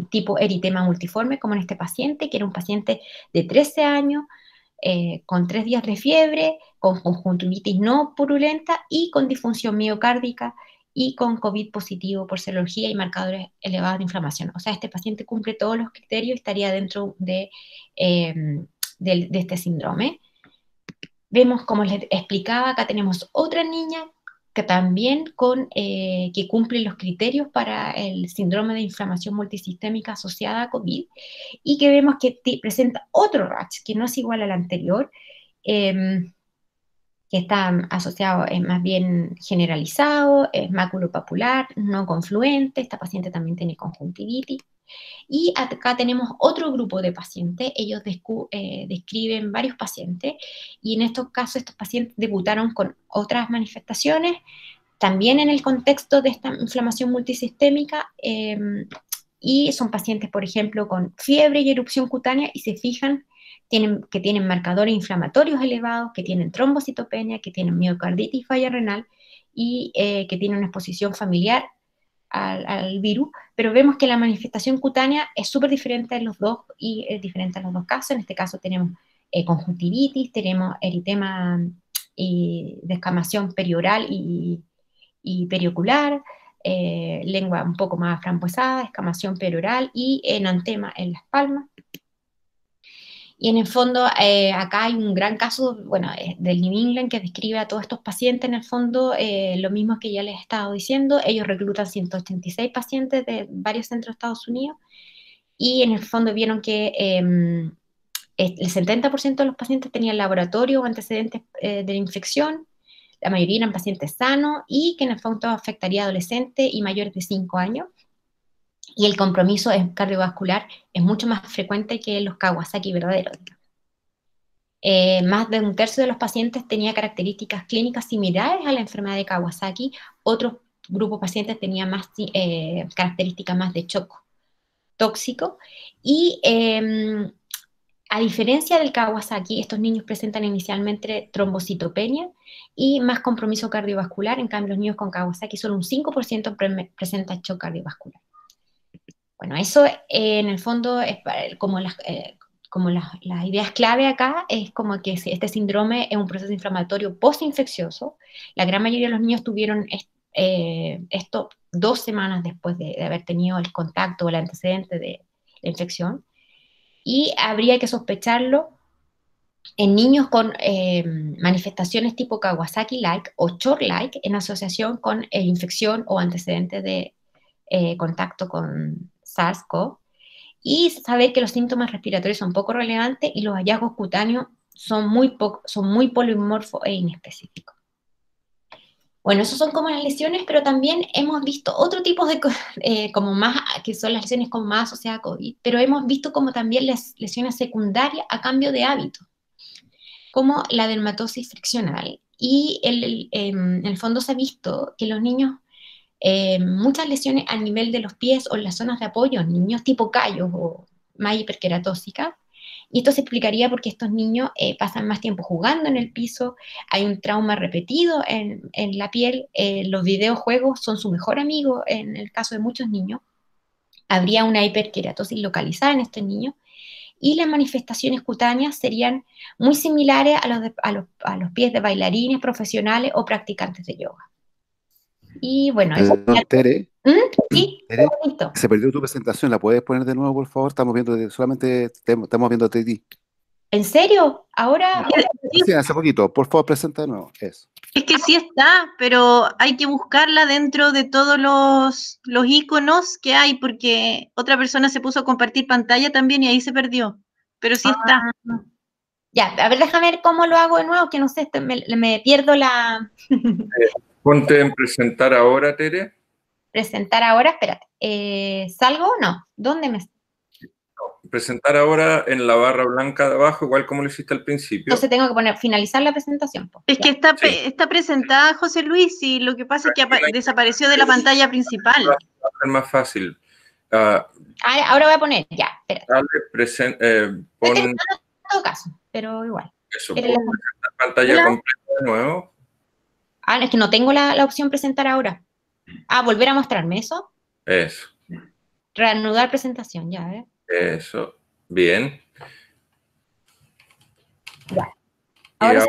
tipo eritema multiforme, como en este paciente, que era un paciente de 13 años, con 3 días de fiebre, con conjuntivitis no purulenta y con disfunción miocárdica y con COVID positivo por serología y marcadores elevados de inflamación. O sea, este paciente cumple todos los criterios y estaría dentro de este síndrome. Vemos, como les explicaba, acá tenemos otra niña que también que cumple los criterios para el síndrome de inflamación multisistémica asociada a COVID, y que vemos que presenta otro rash que no es igual al anterior, que está asociado, es más bien generalizado, es maculopapular, no confluente. Esta paciente también tiene conjuntivitis. Y acá tenemos otro grupo de pacientes. Ellos describen varios pacientes, y en estos casos estos pacientes debutaron con otras manifestaciones, también en el contexto de esta inflamación multisistémica, y son pacientes, por ejemplo, con fiebre y erupción cutánea, y se fijan que tienen marcadores inflamatorios elevados, que tienen trombocitopenia, que tienen miocarditis, falla renal, y que tienen una exposición familiar al virus, pero vemos que la manifestación cutánea es súper diferente en los dos, y es diferente en los dos casos. En este caso tenemos conjuntivitis, tenemos eritema y descamación perioral y periocular, lengua un poco más frambuesada, escamación perioral y enantema en las palmas. Y en el fondo, acá hay un gran caso, bueno, del New England, que describe a todos estos pacientes. En el fondo, lo mismo que ya les he estado diciendo. Ellos reclutan 186 pacientes de varios centros de Estados Unidos, y en el fondo vieron que el 70% de los pacientes tenían laboratorio o antecedentes de la infección. La mayoría eran pacientes sanos, y que en el fondo afectaría a adolescentes y mayores de 5 años. Y el compromiso cardiovascular es mucho más frecuente que los Kawasaki verdaderos. Más de un tercio de los pacientes tenía características clínicas similares a la enfermedad de Kawasaki. Otro grupo de pacientes tenía más características más de shock tóxico. Y a diferencia del Kawasaki, estos niños presentan inicialmente trombocitopenia y más compromiso cardiovascular. En cambio, los niños con Kawasaki solo un 5% presenta shock cardiovascular. Bueno, eso en el fondo es como las ideas clave acá, es como que este síndrome es un proceso inflamatorio postinfeccioso. La gran mayoría de los niños tuvieron esto 2 semanas después de haber tenido el contacto o el antecedente de la infección, y habría que sospecharlo en niños con manifestaciones tipo Kawasaki-like o CHOR-like en asociación con infección o antecedente de contacto con SARS-CoV, y saber que los síntomas respiratorios son poco relevantes y los hallazgos cutáneos son muy polimorfos e inespecíficos. Bueno, esos son como las lesiones, pero también hemos visto otro tipo de como más, que son las lesiones como más asociadas a COVID, pero hemos visto como también las lesiones secundarias a cambio de hábito, como la dermatosis friccional. Y en el fondo se ha visto que los niños, muchas lesiones a nivel de los pies o en las zonas de apoyo, niños tipo callos o más hiperqueratóxicas, Y esto se explicaría porque estos niños pasan más tiempo jugando en el piso, hay un trauma repetido en la piel, los videojuegos son su mejor amigo en el caso de muchos niños, habría una hiperkeratosis localizada en estos niños, y las manifestaciones cutáneas serían muy similares a los pies de bailarines profesionales o practicantes de yoga. Y bueno, eso. Tere, Sí, Tere, listo. se perdió tu presentación, ¿la puedes poner de nuevo, por favor? Estamos viendo, solamente estamos viendo a ti. ¿En serio? Ahora. Sí, hace poquito, por favor, presenta de nuevo. Eso. Es que sí está, pero hay que buscarla dentro de todos los iconos que hay, porque otra persona se puso a compartir pantalla también y ahí se perdió. Pero sí está. Ya, a ver, déjame ver cómo lo hago de nuevo, que no sé, me pierdo la... Ponte en presentar ahora, Tere. Presentar ahora, espérate. ¿Salgo o no? ¿Dónde me...? Presentar ahora en la barra blanca de abajo, igual como lo hiciste al principio. Entonces tengo que poner finalizar la presentación. Es que está presentada, José Luis, y lo que pasa es que desapareció de la pantalla principal. Va a ser más fácil. Ahora voy a poner, ya, espérate. Pon... En todo caso, pero igual. Eso, presentar pantalla completa de nuevo. Es que no tengo la opción presentar ahora. Volver a mostrarme, ¿eso? Eso. Reanudar presentación, ya, ¿eh? Eso, bien. Ya. Ahora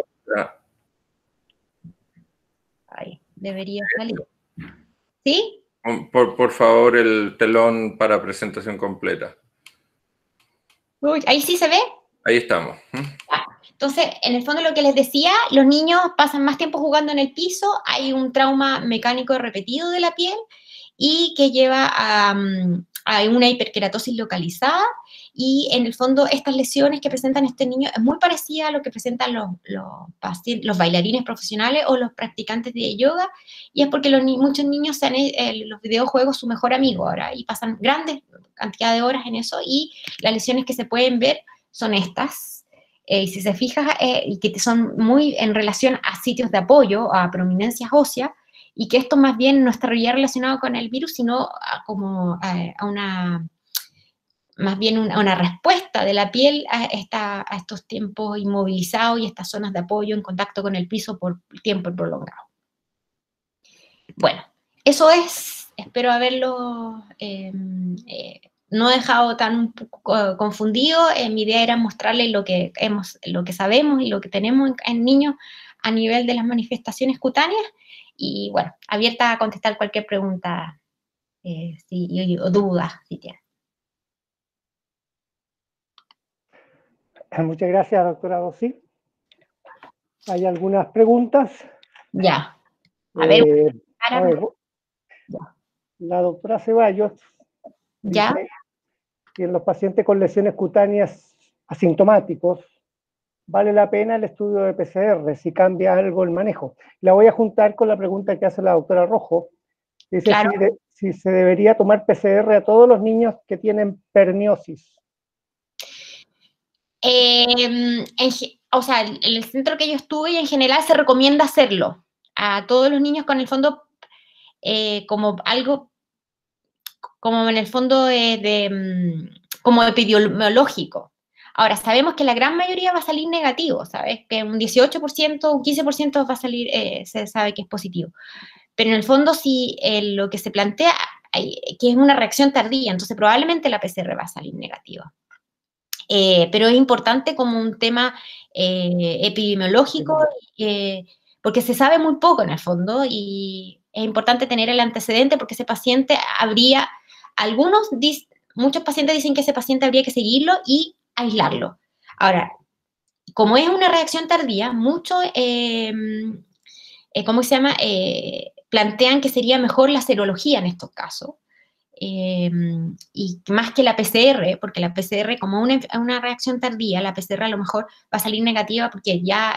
ahí, debería salir. ¿Sí? Por favor, el telón para presentación completa. Uy, ¿ahí sí se ve? Ahí estamos. Entonces, en el fondo lo que les decía, los niños pasan más tiempo jugando en el piso, hay un trauma mecánico repetido de la piel y que lleva a una hiperkeratosis localizada, y en el fondo estas lesiones que presentan este niño es muy parecida a lo que presentan los bailarines profesionales o los practicantes de yoga, y es porque muchos niños se han los videojuegos su mejor amigo ahora y pasan grandes cantidad de horas en eso, y las lesiones que se pueden ver son estas. Y si se fija, y que son muy en relación a sitios de apoyo, a prominencias óseas, y que esto más bien no estaría relacionado con el virus, sino más bien una respuesta de la piel a estos tiempos inmovilizados y estas zonas de apoyo en contacto con el piso por tiempo prolongado. Bueno, eso es, espero haberlo no dejado tan confundido. Mi idea era mostrarles lo que sabemos y lo que tenemos en niños a nivel de las manifestaciones cutáneas, y bueno, abierta a contestar cualquier pregunta o dudas si tienen. Muchas gracias, doctora Dossi. ¿Hay algunas preguntas? Ya. A ver, la doctora Ceballos ¿ya? dice que en los pacientes con lesiones cutáneas asintomáticos vale la pena el estudio de PCR si cambia algo el manejo. La voy a juntar con la pregunta que hace la doctora Rojo. Dice claro. si se debería tomar PCR a todos los niños que tienen perniosis. O sea, en el centro que yo estuve, en general se recomienda hacerlo a todos los niños, con el fondo como algo, como en el fondo como epidemiológico. Ahora, sabemos que la gran mayoría va a salir negativo, ¿sabes? Que un 18%, un 15% va a salir, se sabe que es positivo. Pero en el fondo, si lo que se plantea, que es una reacción tardía, entonces probablemente la PCR va a salir negativa. Pero es importante como un tema epidemiológico, porque se sabe muy poco en el fondo, y es importante tener el antecedente, porque ese paciente muchos pacientes dicen que ese paciente habría que seguirlo y aislarlo. Ahora, como es una reacción tardía, muchos, plantean que sería mejor la serología en estos casos, y más que la PCR, porque la PCR, como una reacción tardía, la PCR a lo mejor va a salir negativa porque ya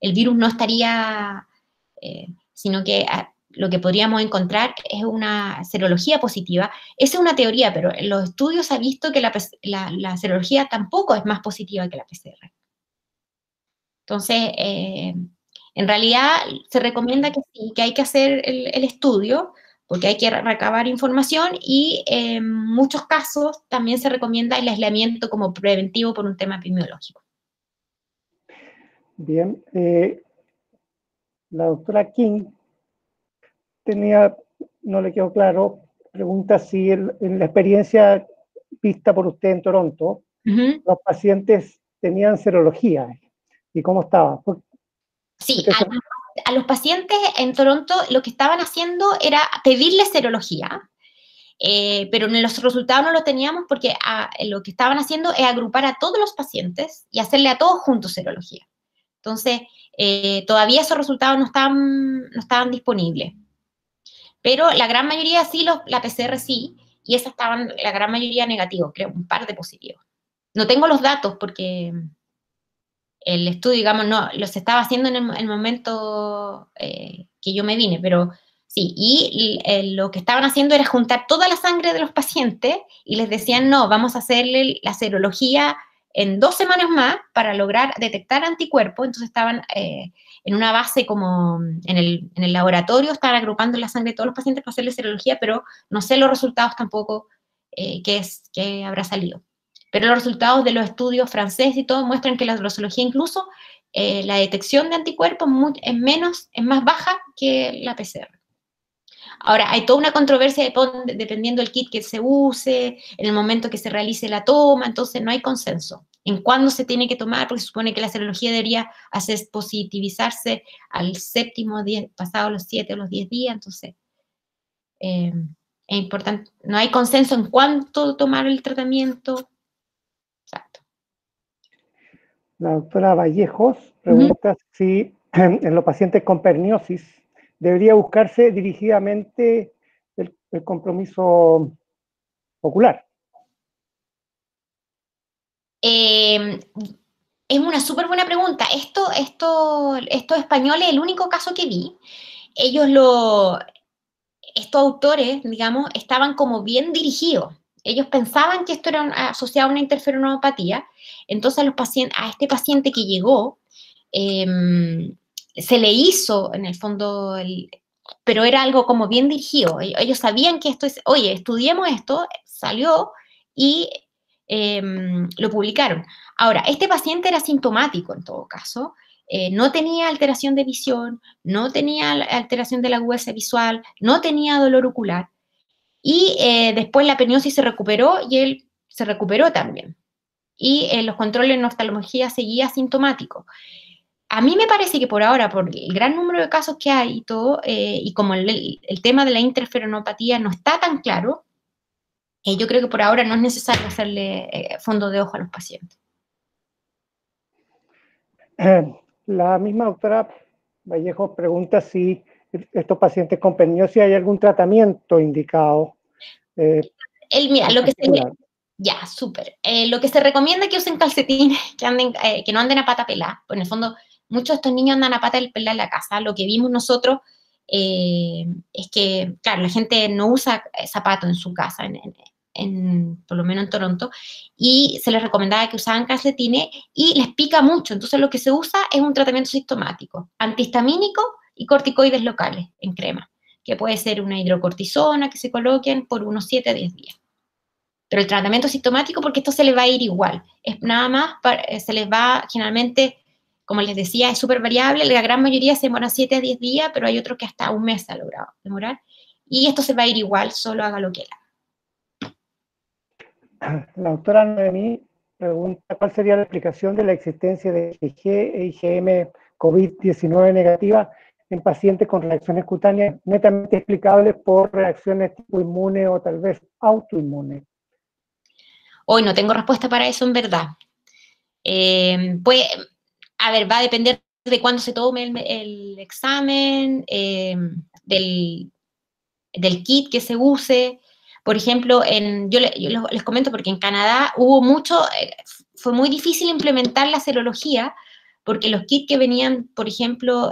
el virus no estaría, sino que lo que podríamos encontrar es una serología positiva. Esa es una teoría, pero en los estudios se ha visto que la serología tampoco es más positiva que la PCR. Entonces, en realidad se recomienda que sí, que hay que hacer el estudio, porque hay que recabar información y en muchos casos también se recomienda el aislamiento como preventivo por un tema epidemiológico. Bien, la doctora King tenía, no le quedó claro, pregunta si en la experiencia vista por usted en Toronto, los pacientes tenían serología y cómo estaba. Sí, a los pacientes en Toronto lo que estaban haciendo era pedirles serología, pero los resultados no los teníamos porque lo que estaban haciendo es agrupar a todos los pacientes y hacerle a todos juntos serología. Entonces, todavía esos resultados no estaban disponibles. Pero la gran mayoría sí, la PCR sí, y esas estaban la gran mayoría negativos, creo, un par de positivos. No tengo los datos porque el estudio, digamos, no, los estaba haciendo en el momento que yo me vine, pero sí, y lo que estaban haciendo era juntar toda la sangre de los pacientes y les decían, no, vamos a hacerle la serología en 2 semanas más para lograr detectar anticuerpos. Entonces estaban en una base como en el laboratorio, estaban agrupando la sangre de todos los pacientes para hacerle serología, pero no sé los resultados tampoco que habrá salido. Pero los resultados de los estudios franceses y todo muestran que la virusología incluso, la detección de anticuerpos es más baja que la PCR. Ahora, hay toda una controversia dependiendo del kit que se use, en el momento que se realice la toma, entonces no hay consenso en cuándo se tiene que tomar, porque se supone que la serología debería hacer positivizarse al 7º día, pasado los 7 o los 10 días, entonces es importante, no hay consenso en cuánto tomar el tratamiento. Exacto. La doctora Vallejos pregunta si en los pacientes con perniosis debería buscarse dirigidamente el compromiso ocular. Es una súper buena pregunta. Estos españoles, el único caso que vi, estos autores, digamos, estaban como bien dirigidos. Ellos pensaban que esto era asociado a una interferonopatía, entonces a este paciente que llegó, se le hizo, en el fondo, pero era algo como bien dirigido. Ellos sabían que esto es, oye, estudiemos esto, salió y lo publicaron. Ahora, este paciente era sintomático en todo caso, no tenía alteración de visión, no tenía alteración de la agudeza visual, no tenía dolor ocular, y después la perniosis se recuperó y él se recuperó también. Y los controles en oftalmología seguía sintomático. A mí me parece que por ahora, por el gran número de casos que hay y todo, y como el tema de la interferonopatía no está tan claro, yo creo que por ahora no es necesario hacerle fondo de ojo a los pacientes. La misma doctora Vallejo pregunta si estos pacientes con perniosis hay algún tratamiento indicado. Mira, ya, súper. Lo que se recomienda es que usen calcetines, que no anden a pata pelada. En el fondo, muchos de estos niños andan a pata pelada en la casa. Lo que vimos nosotros es que, claro, la gente no usa zapatos en su casa, por lo menos en Toronto, y se les recomendaba que usaban calcetines y les pica mucho. Entonces lo que se usa es un tratamiento sintomático, antihistamínico y corticoides locales en crema, que puede ser una hidrocortisona que se coloquen por unos 7 a 10 días. Pero el tratamiento sintomático, porque esto se les va a ir igual, es nada más, se les va generalmente, como les decía, es súper variable, la gran mayoría se demora 7 a 10 días, pero hay otros que hasta un mes se ha logrado demorar, y esto se va a ir igual, solo haga lo que haga. La doctora Noemí pregunta cuál sería la explicación de la existencia de IgG e IgM COVID-19 negativa en pacientes con reacciones cutáneas netamente explicables por reacciones tipo inmune o tal vez autoinmune. Hoy no tengo respuesta para eso en verdad. Pues, a ver, va a depender de cuándo se tome el examen, del kit que se use. Por ejemplo, yo les comento porque en Canadá fue muy difícil implementar la serología porque los kits que venían, por ejemplo,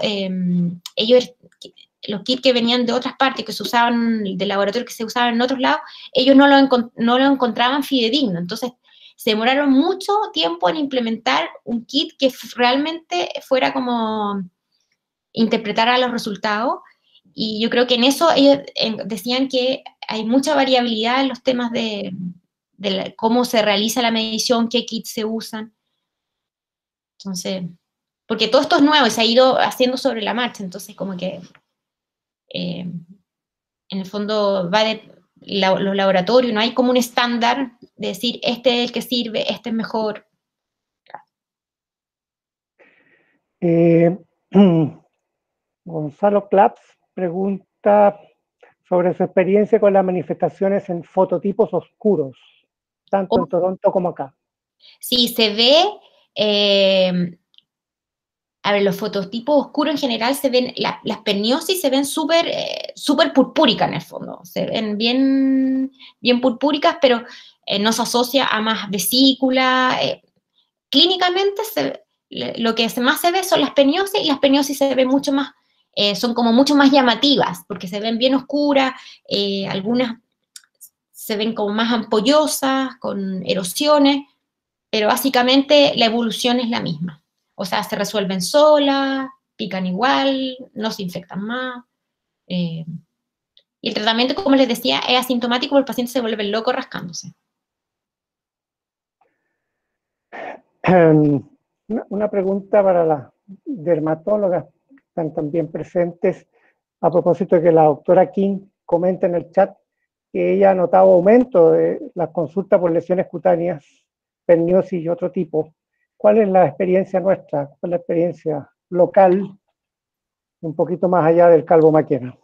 los kits que venían de otras partes, que se usaban, de laboratorio que se usaban en otros lados, ellos no lo encontraban fidedigno. Entonces, se demoraron mucho tiempo en implementar un kit que realmente fuera como interpretara los resultados. Y yo creo que en eso ellos decían que hay mucha variabilidad en los temas de cómo se realiza la medición, qué kits se usan. Entonces, porque todo esto es nuevo y se ha ido haciendo sobre la marcha, entonces como que en el fondo va de los laboratorios, no hay como un estándar de decir este es el que sirve, este es mejor. Gonzalo Claps pregunta sobre su experiencia con las manifestaciones en fototipos oscuros, tanto en Toronto como acá. Sí, se ve, a ver, los fototipos oscuros en general se ven, las perniosis se ven súper purpúricas en el fondo, se ven bien purpúricas, pero no se asocia a más vesícula. Clínicamente lo que más se ve son las perniosis, y las perniosis se ven mucho más, son como mucho más llamativas, porque se ven bien oscuras, algunas se ven como más ampollosas, con erosiones, pero básicamente la evolución es la misma. O sea, se resuelven solas, pican igual, no se infectan más. Y el tratamiento, como les decía, es asintomático, porque el paciente se vuelve loco rascándose. Una pregunta para las dermatólogas que están también presentes, a propósito de que la doctora King comenta en el chat que ella ha notado aumento de las consultas por lesiones cutáneas, perniosis y otro tipo. ¿Cuál es la experiencia nuestra? ¿Cuál es la experiencia local, un poquito más allá del calvo Maquena?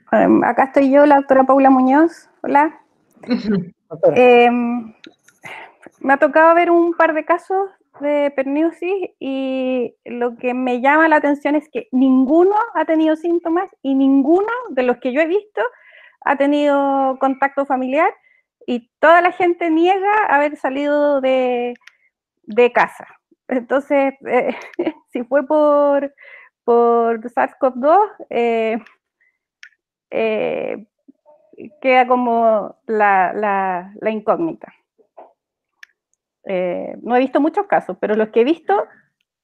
Acá estoy yo, la doctora Paula Muñoz. Hola. Me ha tocado ver un par de casos de perniosis y lo que me llama la atención es que ninguno ha tenido síntomas y ninguno de los que yo he visto ha tenido contacto familiar, y toda la gente niega haber salido de casa. Entonces, si fue por SARS-CoV-2, queda como la incógnita. No he visto muchos casos, pero los que he visto,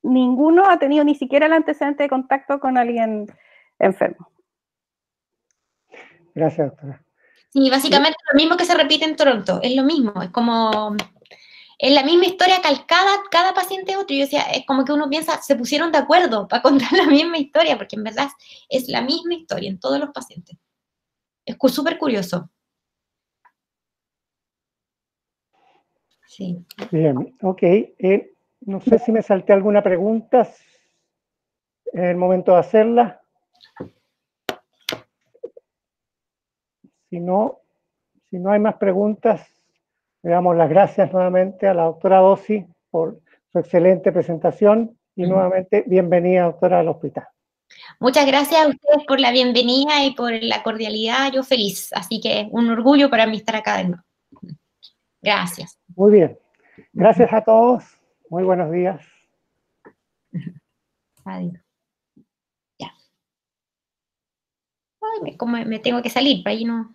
ninguno ha tenido ni siquiera el antecedente de contacto con alguien enfermo. Gracias, doctora. Sí, básicamente lo mismo que se repite en Toronto, es lo mismo, es la misma historia calcada, cada paciente es otro. Yo decía, es como que uno piensa, se pusieron de acuerdo para contar la misma historia, porque en verdad es la misma historia en todos los pacientes. Es súper curioso. Sí. Bien, ok. No sé si me salté alguna pregunta. Es el momento de hacerla. Si no hay más preguntas, le damos las gracias nuevamente a la doctora Dossi por su excelente presentación y nuevamente bienvenida, doctora, al hospital. Muchas gracias a ustedes por la bienvenida y por la cordialidad. Yo feliz, así que un orgullo para mí estar acá de nuevo. Gracias. Muy bien. Gracias a todos. Muy buenos días. Adiós. Ya. Ay, como me tengo que salir, para ahí no.